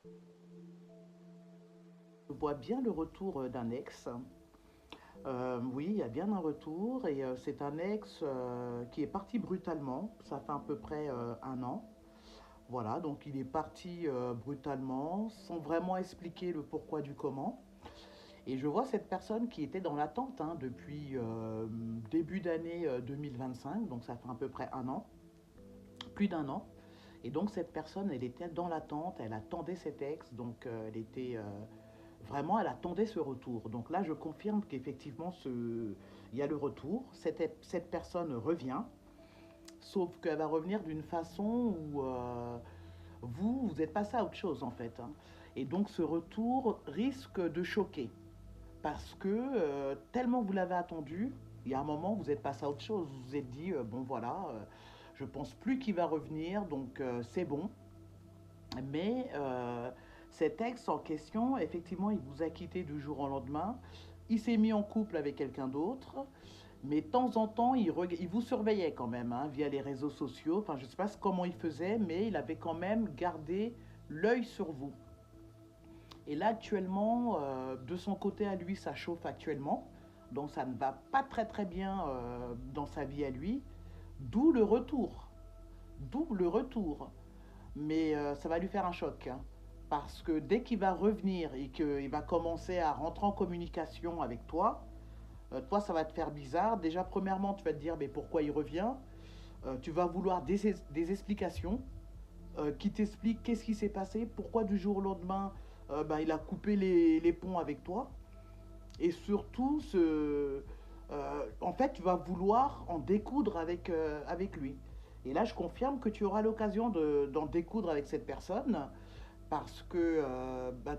Je vois bien le retour d'un ex. Oui, il y a bien un retour et c'est un ex qui est parti brutalement. Ça fait à peu près un an. Voilà, donc il est parti brutalement sans vraiment expliquer le pourquoi du comment. Et je vois cette personne qui était dans l'attente depuis début d'année 2025, donc ça fait à peu près un an, plus d'un an. Et donc cette personne, elle était dans l'attente, elle attendait cet ex, donc elle était vraiment, elle attendait ce retour. Donc là, je confirme qu'effectivement, il y a le retour. Cette personne revient, sauf qu'elle va revenir d'une façon où vous êtes passé à autre chose en fait, hein. Et donc ce retour risque de choquer parce que tellement vous l'avez attendu, il y a un moment vous êtes passé à autre chose. Vous vous êtes dit bon voilà, je pense plus qu'il va revenir, donc c'est bon. Mais cet ex en question, effectivement, il vous a quitté du jour au lendemain. Il s'est mis en couple avec quelqu'un d'autre. Mais de temps en temps, il vous surveillait quand même via les réseaux sociaux. Enfin, je ne sais pas comment il faisait, mais il avait quand même gardé l'œil sur vous. Et là, actuellement, de son côté à lui, ça chauffe actuellement. Donc ça ne va pas très très bien dans sa vie à lui. D'où le retour. D'où le retour. Mais ça va lui faire un choc, hein. Parce que dès qu'il va revenir et qu'il va commencer à rentrer en communication avec toi, toi, ça va te faire bizarre. Déjà, premièrement, tu vas te dire, mais pourquoi il revient? Tu vas vouloir des explications qui t'expliquent qu'est-ce qui s'est passé, pourquoi du jour au lendemain, il a coupé les ponts avec toi. Et surtout, en fait, tu vas vouloir en découdre avec lui. Et là, je confirme que tu auras l'occasion d'en découdre avec cette personne parce que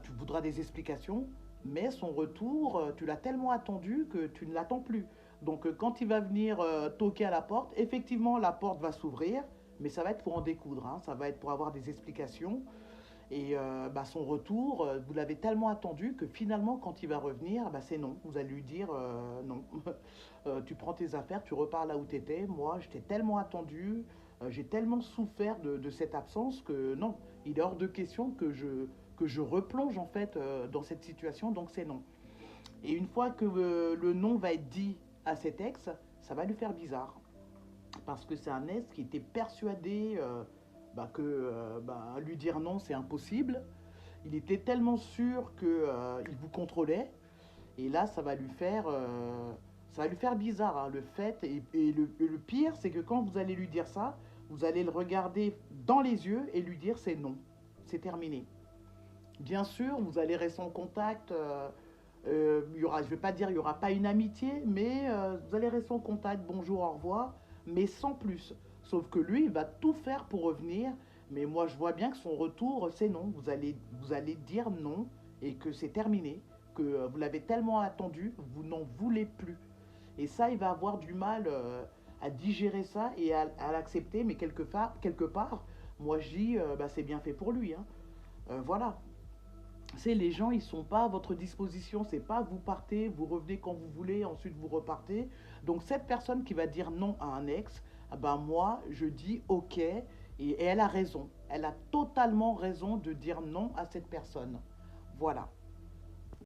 tu voudras des explications, mais son retour, tu l'as tellement attendu que tu ne l'attends plus. Donc quand il va venir toquer à la porte, effectivement la porte va s'ouvrir, mais ça va être pour en découdre, hein. Ça va être pour avoir des explications. Et son retour, vous l'avez tellement attendu que finalement quand il va revenir, c'est non. Vous allez lui dire non. Tu prends tes affaires, tu repars là où tu étais. Moi, je t'ai tellement attendu, j'ai tellement souffert de cette absence que non, il est hors de question que je replonge en fait dans cette situation, donc c'est non. Et une fois que le non va être dit à cet ex, ça va lui faire bizarre. Parce que c'est un ex qui était persuadé que lui dire non, c'est impossible. Il était tellement sûr qu'il vous contrôlait. Et là, ça va lui faire bizarre, hein, le fait. Et le pire, c'est que quand vous allez lui dire ça, vous allez le regarder dans les yeux et lui dire c'est non, c'est terminé. Bien sûr, vous allez rester en contact. Je ne vais pas dire il n'y aura pas une amitié, mais vous allez rester en contact, bonjour, au revoir, mais sans plus. Sauf que lui, il va tout faire pour revenir, mais moi je vois bien que son retour, c'est non. Vous allez dire non et que c'est terminé, que vous l'avez tellement attendu, vous n'en voulez plus. Et ça, il va avoir du mal à digérer ça et à l'accepter, mais quelque part, moi je dis, c'est bien fait pour lui, hein. Voilà, c'est les gens, ils sont pas à votre disposition. C'est pas vous partez, vous revenez quand vous voulez, ensuite vous repartez. Donc cette personne qui va dire non à un ex, moi je dis ok et elle a raison. Elle a totalement raison de dire non à cette personne. Voilà.